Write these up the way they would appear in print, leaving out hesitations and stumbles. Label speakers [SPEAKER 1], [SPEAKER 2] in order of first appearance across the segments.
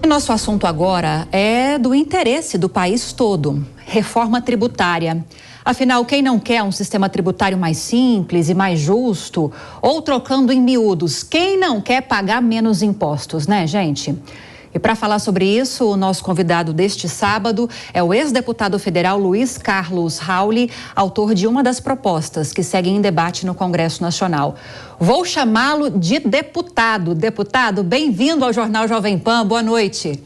[SPEAKER 1] E nosso assunto agora é do interesse do país todo, reforma tributária. Afinal, quem não quer um sistema tributário mais simples e mais justo? Ou trocando em miúdos, quem não quer pagar menos impostos, né, gente? E para falar sobre isso, o nosso convidado deste sábado é o ex-deputado federal Luiz Carlos Rauli, autor de uma das propostas que seguem em debate no Congresso Nacional. Vou chamá-lo de deputado. Deputado, bem-vindo ao Jornal Jovem Pan. Boa noite.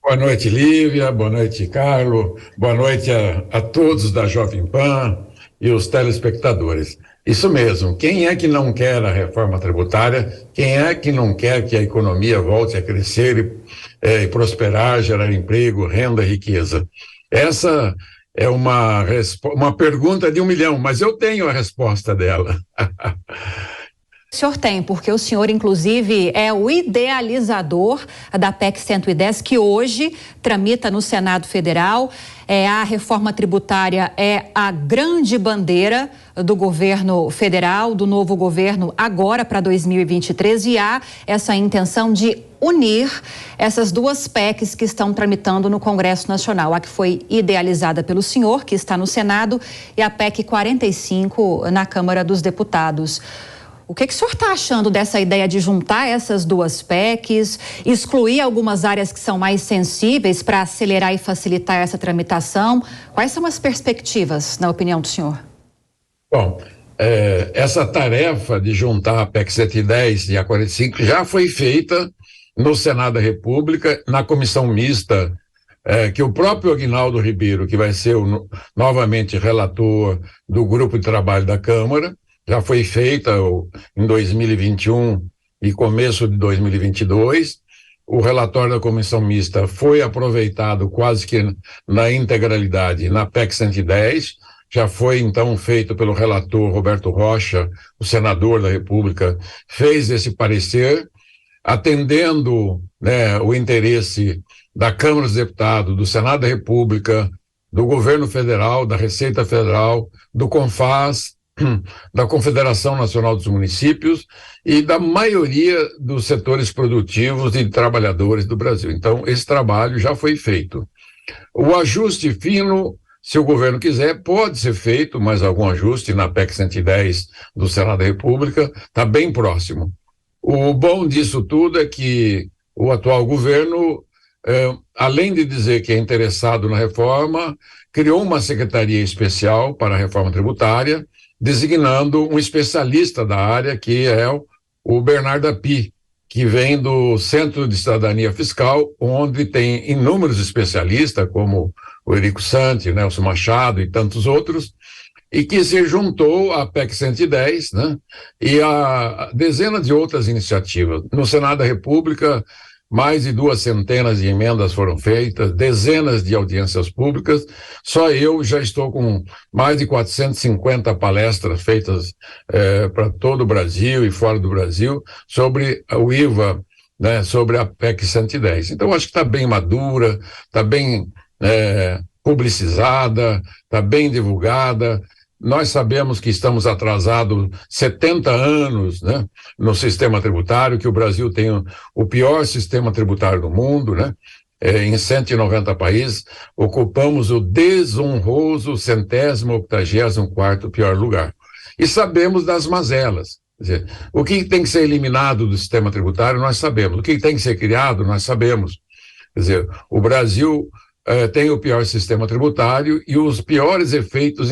[SPEAKER 2] Boa noite, Lívia. Boa noite, Carlos. Boa noite a todos da Jovem Pan e os telespectadores. Isso mesmo, quem é que não quer a reforma tributária? Quem é que não quer que a economia volte a crescer e prosperar, gerar emprego, renda e riqueza? Essa é uma pergunta de 1 milhão, mas eu tenho a resposta dela.
[SPEAKER 1] O senhor tem, porque o senhor, inclusive, é o idealizador da PEC 110, que hoje tramita no Senado Federal. A reforma tributária é a grande bandeira do governo federal, do novo governo, agora para 2023, e há essa intenção de unir essas duas PECs que estão tramitando no Congresso Nacional. A que foi idealizada pelo senhor, que está no Senado, e a PEC 45 na Câmara dos Deputados. O que o senhor está achando dessa ideia de juntar essas duas PECs, excluir algumas áreas que são mais sensíveis para acelerar e facilitar essa tramitação? Quais são as perspectivas, na opinião do senhor?
[SPEAKER 2] Bom, essa tarefa de juntar a PEC 110 e a 45 já foi feita no Senado da República, na comissão mista, que o próprio Aguinaldo Ribeiro, que vai ser novamente relator do grupo de trabalho da Câmara, já foi feita em 2021 e começo de 2022. O relatório da comissão mista foi aproveitado quase que na integralidade na PEC 110. Já foi, então, feito pelo relator Roberto Rocha, o senador da República, fez esse parecer, atendendo, né, o interesse da Câmara dos Deputados, do Senado da República, do governo federal, da Receita Federal, do CONFAS, da Confederação Nacional dos Municípios e da maioria dos setores produtivos e trabalhadores do Brasil. Então, esse trabalho já foi feito. O ajuste fino, se o governo quiser, pode ser feito, mas algum ajuste na PEC 110 do Senado da República está bem próximo. O bom disso tudo é que o atual governo, além de dizer que é interessado na reforma, criou uma secretaria especial para a reforma tributária, designando um especialista da área, que é o Bernardo Api, que vem do Centro de Cidadania Fiscal, onde tem inúmeros especialistas, como o Érico Santi, Nelson Machado e tantos outros, e que se juntou à PEC 110, né, e a dezenas de outras iniciativas. No Senado da República, mais de 200 de emendas foram feitas, dezenas de audiências públicas. Só eu já estou com mais de 450 palestras feitas para todo o Brasil e fora do Brasil sobre o IVA, né, sobre a PEC 110. Então, acho que está bem madura, está bem publicizada, está bem divulgada. Nós sabemos que estamos atrasados 70 anos, né, no sistema tributário, que o Brasil tem o pior sistema tributário do mundo, né? Em 190 países, ocupamos o desonroso 184º pior lugar. E sabemos das mazelas. Quer dizer, o que tem que ser eliminado do sistema tributário, nós sabemos. O que tem que ser criado, nós sabemos. Quer dizer, o Brasil tem o pior sistema tributário e os piores efeitos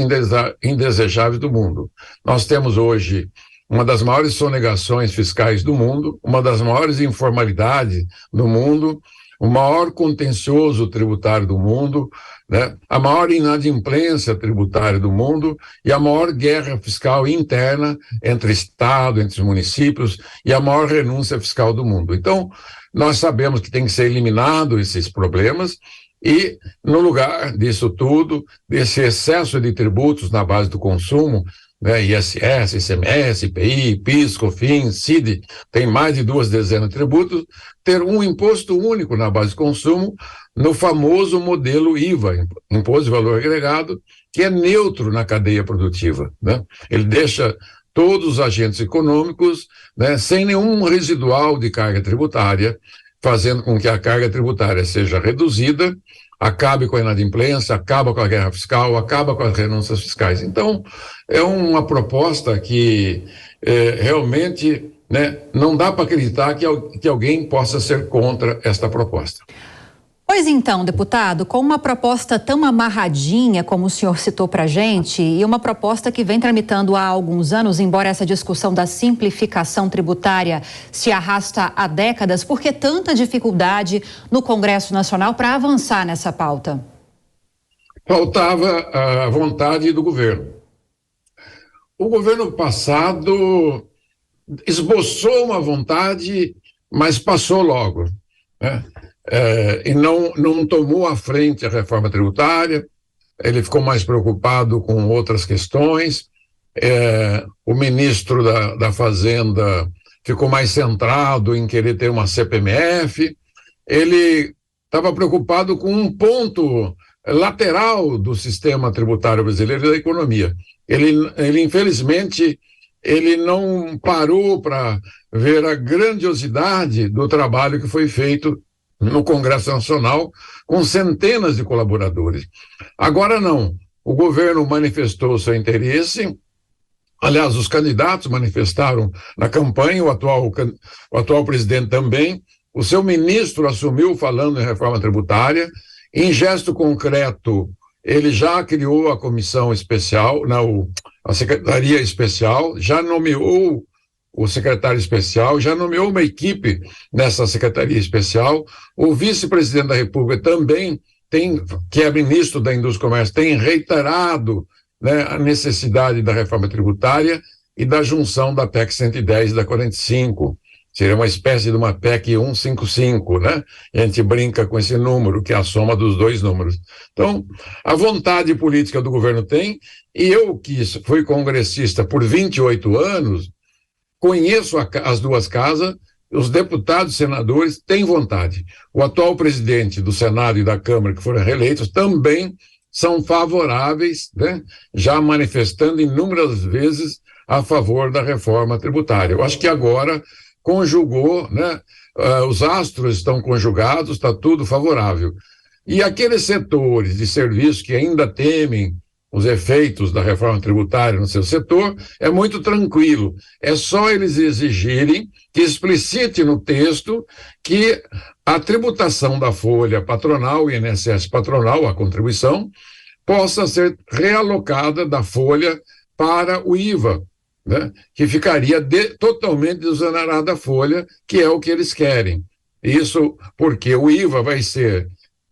[SPEAKER 2] indesejáveis do mundo. Nós temos hoje uma das maiores sonegações fiscais do mundo, uma das maiores informalidades do mundo, o maior contencioso tributário do mundo, né, a maior inadimplência tributária do mundo e a maior guerra fiscal interna entre Estado, entre os municípios e a maior renúncia fiscal do mundo. Então, nós sabemos que tem que ser eliminado esses problemas. E, no lugar disso tudo, desse excesso de tributos na base do consumo, né, ISS, ICMS, IPI, PIS, COFINS, CID, tem mais de 2 dezenas de tributos, ter um imposto único na base de consumo, no famoso modelo IVA, Imposto de Valor Agregado, que é neutro na cadeia produtiva, né? Ele deixa todos os agentes econômicos, né, sem nenhum residual de carga tributária, fazendo com que a carga tributária seja reduzida, acabe com a inadimplência, acaba com a guerra fiscal, acaba com as renúncias fiscais. Então, é uma proposta que realmente, né, não dá para acreditar que alguém possa ser contra esta proposta.
[SPEAKER 1] Pois então, deputado, com uma proposta tão amarradinha como o senhor citou para a gente, e uma proposta que vem tramitando há alguns anos, embora essa discussão da simplificação tributária se arrasta há décadas, por que tanta dificuldade no Congresso Nacional para avançar nessa pauta?
[SPEAKER 2] Faltava a vontade do governo. O governo passado esboçou uma vontade, mas passou logo, né? E não tomou à frente a reforma tributária. Ele ficou mais preocupado com outras questões. O ministro da Fazenda ficou mais centrado em querer ter uma CPMF. Ele estava preocupado com um ponto lateral do sistema tributário brasileiro e da economia. Ele infelizmente, ele não parou para ver a grandiosidade do trabalho que foi feito no Congresso Nacional, com centenas de colaboradores. Agora não, o governo manifestou seu interesse, aliás, os candidatos manifestaram na campanha, o atual presidente também, o seu ministro assumiu falando em reforma tributária, em gesto concreto, ele já criou a comissão especial, a secretaria especial, já nomeou o secretário especial, já nomeou uma equipe nessa secretaria especial. O vice-presidente da República também que é ministro da Indústria e Comércio, tem reiterado, né, a necessidade da reforma tributária e da junção da PEC 110 e da 45. Seria uma espécie de uma PEC 155, né? E a gente brinca com esse número, que é a soma dos dois números. Então, a vontade política do governo tem, e eu, que fui congressista por 28 anos, conheço as duas casas, os deputados e senadores têm vontade. O atual presidente do Senado e da Câmara, que foram reeleitos, também são favoráveis, né, já manifestando inúmeras vezes a favor da reforma tributária. Eu acho que agora conjugou, né, os astros estão conjugados, está tudo favorável. E aqueles setores de serviço que ainda temem os efeitos da reforma tributária no seu setor, é muito tranquilo. É só eles exigirem que explicite no texto que a tributação da folha patronal, o INSS patronal, a contribuição, possa ser realocada da folha para o IVA, né? Que ficaria totalmente desonerada da folha, que é o que eles querem. Isso porque o IVA vai ser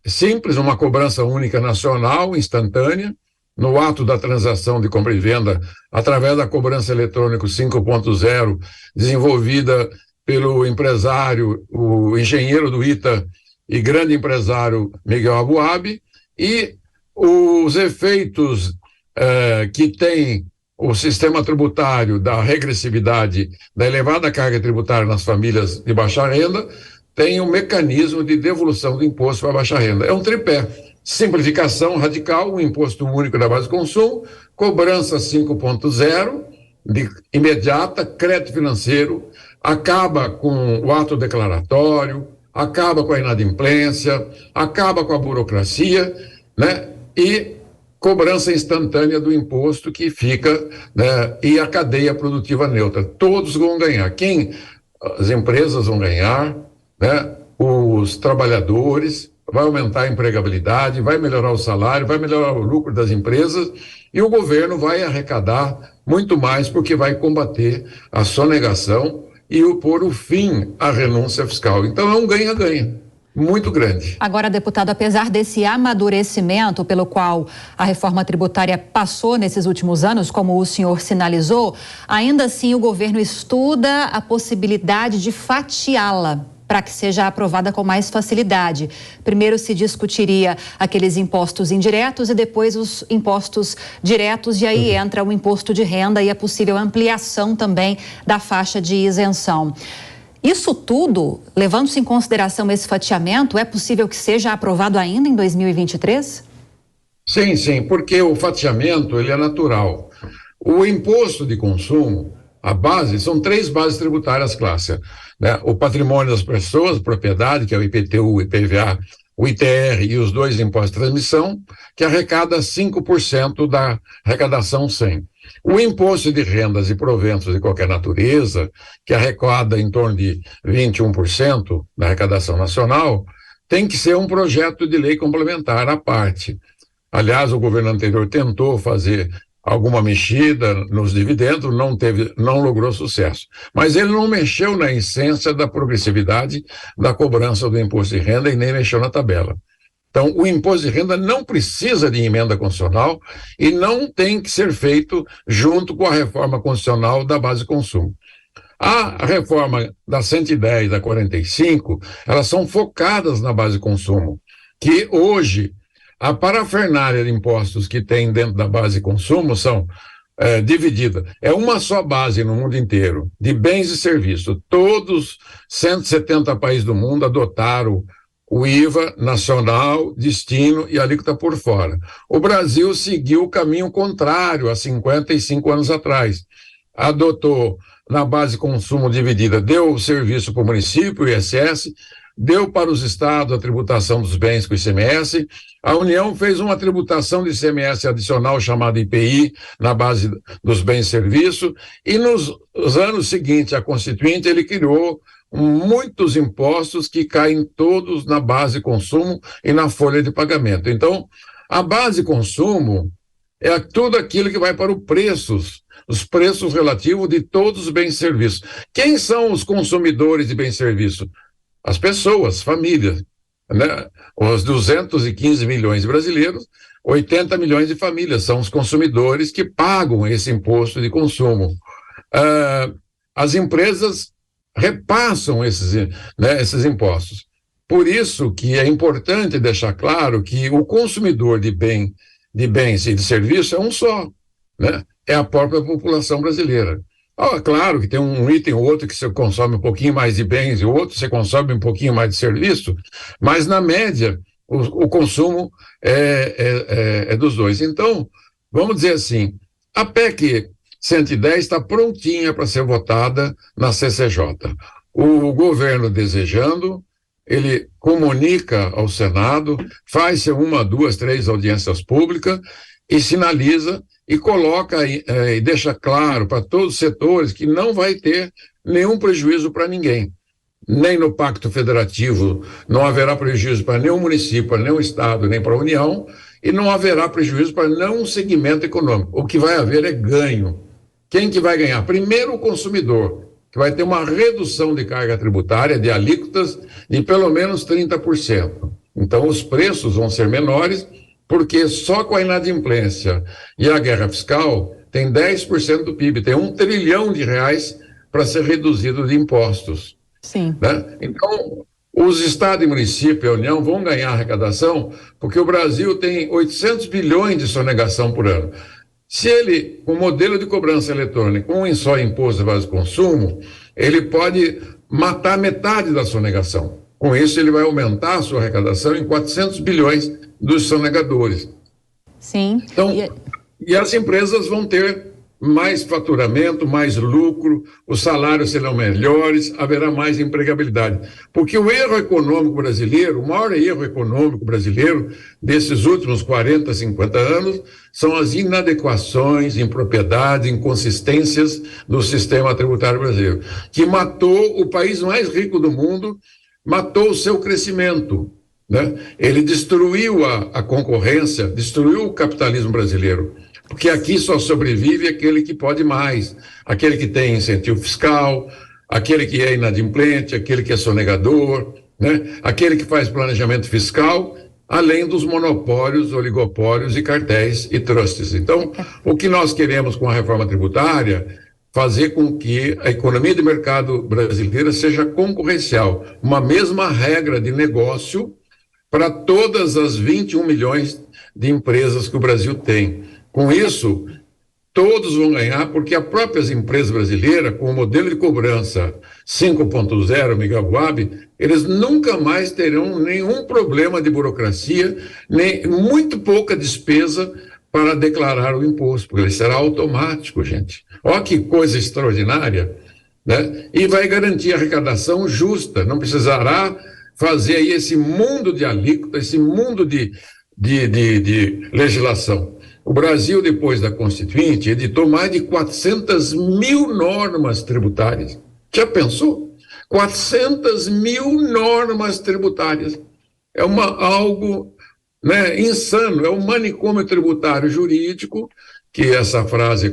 [SPEAKER 2] simples, uma cobrança única nacional, instantânea, no ato da transação de compra e venda, através da cobrança eletrônica 5.0, desenvolvida pelo empresário, o engenheiro do ITA e grande empresário Miguel Abuab, e os efeitos que tem o sistema tributário da regressividade, da elevada carga tributária nas famílias de baixa renda, tem um mecanismo de devolução do imposto para baixa renda. É um tripé. Simplificação radical, o imposto único da base de consumo, cobrança 5.0, de imediata, crédito financeiro, acaba com o ato declaratório, acaba com a inadimplência, acaba com a burocracia, né? E cobrança instantânea do imposto que fica, né? E a cadeia produtiva neutra. Todos vão ganhar. As empresas vão ganhar, né? Os trabalhadores, vai aumentar a empregabilidade, vai melhorar o salário, vai melhorar o lucro das empresas, e o governo vai arrecadar muito mais, porque vai combater a sonegação e pôr o fim à renúncia fiscal. Então é um ganha-ganha muito grande.
[SPEAKER 1] Agora, deputado, apesar desse amadurecimento pelo qual a reforma tributária passou nesses últimos anos, como o senhor sinalizou, ainda assim o governo estuda a possibilidade de fatiá-la para que seja aprovada com mais facilidade. Primeiro se discutiria aqueles impostos indiretos e depois os impostos diretos, e aí entra o imposto de renda e a possível ampliação também da faixa de isenção. Isso tudo, levando-se em consideração esse fatiamento, é possível que seja aprovado ainda em 2023?
[SPEAKER 2] Sim, porque o fatiamento ele é natural. O imposto de consumo, A base, são 3 bases tributárias clássicas, né? O patrimônio das pessoas, propriedade, que é o IPTU, o IPVA, o ITR e os 2 impostos de transmissão, que arrecada 5% da arrecadação 100. O imposto de rendas e proventos de qualquer natureza, que arrecada em torno de 21% da arrecadação nacional, tem que ser um projeto de lei complementar à parte. Aliás, o governo anterior tentou fazer alguma mexida nos dividendos, não logrou sucesso. Mas ele não mexeu na essência da progressividade da cobrança do imposto de renda e nem mexeu na tabela. Então, o imposto de renda não precisa de emenda constitucional e não tem que ser feito junto com a reforma constitucional da base de consumo. A reforma da 110, da 45, elas são focadas na base de consumo, que hoje a parafernália de impostos que tem dentro da base de consumo são dividida. É uma só base no mundo inteiro, de bens e serviços. Todos 170 países do mundo adotaram o IVA nacional, destino e alíquota por fora. O Brasil seguiu o caminho contrário há 55 anos atrás. Adotou na base de consumo dividida, deu o serviço para o município, o ISS, deu para os estados a tributação dos bens com o ICMS, a União fez uma tributação de ICMS adicional chamada IPI, na base dos bens e serviços, e nos anos seguintes, a Constituinte, ele criou muitos impostos que caem todos na base de consumo e na folha de pagamento. Então, a base de consumo é tudo aquilo que vai para os preços relativos de todos os bens e serviços. Quem são os consumidores de bens e serviços? As pessoas, famílias, né? Os 215 milhões de brasileiros, 80 milhões de famílias são os consumidores que pagam esse imposto de consumo. As empresas repassam esses impostos. Por isso que é importante deixar claro que o consumidor de bens e de serviços é um só, né? É a própria população brasileira. Claro que tem um item ou outro que você consome um pouquinho mais de bens e outro você consome um pouquinho mais de serviço, mas na média o consumo é dos dois. Então, vamos dizer assim, a PEC 110 está prontinha para ser votada na CCJ. O governo desejando, ele comunica ao Senado, faz 1, 2, 3 audiências públicas e sinaliza e coloca e deixa claro para todos os setores que não vai ter nenhum prejuízo para ninguém. Nem no Pacto Federativo não haverá prejuízo para nenhum município, para nenhum estado, nem para a União, e não haverá prejuízo para nenhum segmento econômico. O que vai haver é ganho. Quem que vai ganhar? Primeiro o consumidor, que vai ter uma redução de carga tributária, de alíquotas, de pelo menos 30%. Então os preços vão ser menores, porque só com a inadimplência e a guerra fiscal tem 10% do PIB, tem R$1 trilhão para ser reduzido de impostos.
[SPEAKER 1] Sim.
[SPEAKER 2] Né? Então, os estados e municípios e a União vão ganhar arrecadação, porque o Brasil tem 800 bilhões de sonegação por ano. Se ele, com modelo de cobrança eletrônica, um só imposto de base de consumo, ele pode matar metade da sonegação. Com isso, ele vai aumentar a sua arrecadação em 400 bilhões dos sonegadores.
[SPEAKER 1] Sim.
[SPEAKER 2] Então, e as empresas vão ter mais faturamento, mais lucro, os salários serão melhores, haverá mais empregabilidade. Porque o erro econômico brasileiro, o maior erro econômico brasileiro desses últimos 40, 50 anos, são as inadequações, impropriedades, inconsistências do sistema tributário brasileiro, que matou o país mais rico do mundo, matou o seu crescimento, né? Ele destruiu a concorrência, destruiu o capitalismo brasileiro, porque aqui só sobrevive aquele que pode mais, aquele que tem incentivo fiscal, aquele que é inadimplente, aquele que é sonegador, né? Aquele que faz planejamento fiscal, além dos monopólios, oligopólios e cartéis e trusts. Então, o que nós queremos com a reforma tributária fazer com que a economia de mercado brasileira seja concorrencial, uma mesma regra de negócio para todas as 21 milhões de empresas que o Brasil tem. Com isso, todos vão ganhar, porque as próprias empresas brasileiras, com o modelo de cobrança 5.0, Miguel Boab, eles nunca mais terão nenhum problema de burocracia, nem muito pouca despesa para declarar o imposto, porque ele será automático, gente. Olha que coisa extraordinária, né? E vai garantir a arrecadação justa, não precisará fazer aí esse mundo de alíquota, esse mundo de legislação. O Brasil, depois da Constituinte, editou mais de 400 mil normas tributárias. Já pensou? 400 mil normas tributárias. É algo, né, insano, é um manicômio tributário jurídico, que essa frase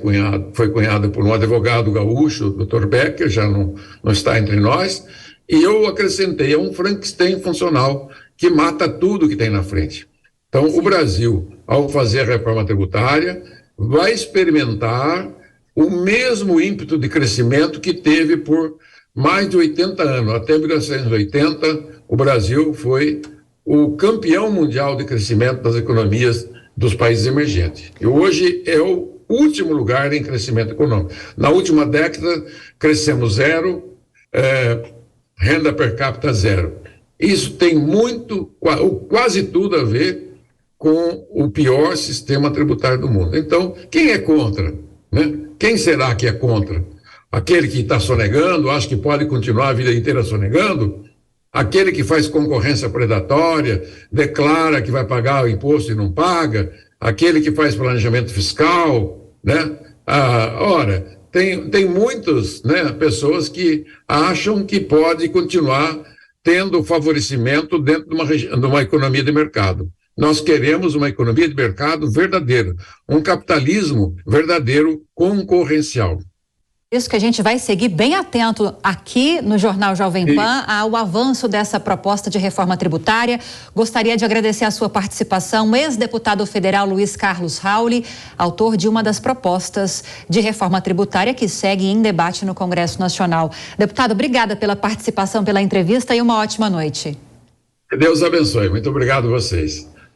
[SPEAKER 2] foi cunhada por um advogado gaúcho, o Dr. Becker, já não está entre nós, e eu acrescentei, é um Frankenstein funcional que mata tudo que tem na frente. Então, o Brasil, ao fazer a reforma tributária, vai experimentar o mesmo ímpeto de crescimento que teve por mais de 80 anos. Até 1980, o Brasil foi o campeão mundial de crescimento das economias dos países emergentes. E hoje é o último lugar em crescimento econômico. Na última década, crescemos zero, renda per capita zero. Isso tem quase tudo a ver com o pior sistema tributário do mundo. Então, quem é contra, né? Quem será que é contra? Aquele que está sonegando, acha que pode continuar a vida inteira sonegando? Aquele que faz concorrência predatória, declara que vai pagar o imposto e não paga? Aquele que faz planejamento fiscal, né? Ora, tem muitas, né, pessoas que acham que pode continuar tendo favorecimento dentro de uma economia de mercado. Nós queremos uma economia de mercado verdadeira, um capitalismo verdadeiro concorrencial.
[SPEAKER 1] Isso que a gente vai seguir bem atento aqui no Jornal Jovem Pan ao avanço dessa proposta de reforma tributária. Gostaria de agradecer a sua participação, o ex-deputado federal Luiz Carlos Rauli, autor de uma das propostas de reforma tributária que segue em debate no Congresso Nacional. Deputado, obrigada pela participação, pela entrevista e uma ótima noite.
[SPEAKER 2] Que Deus abençoe. Muito obrigado a vocês.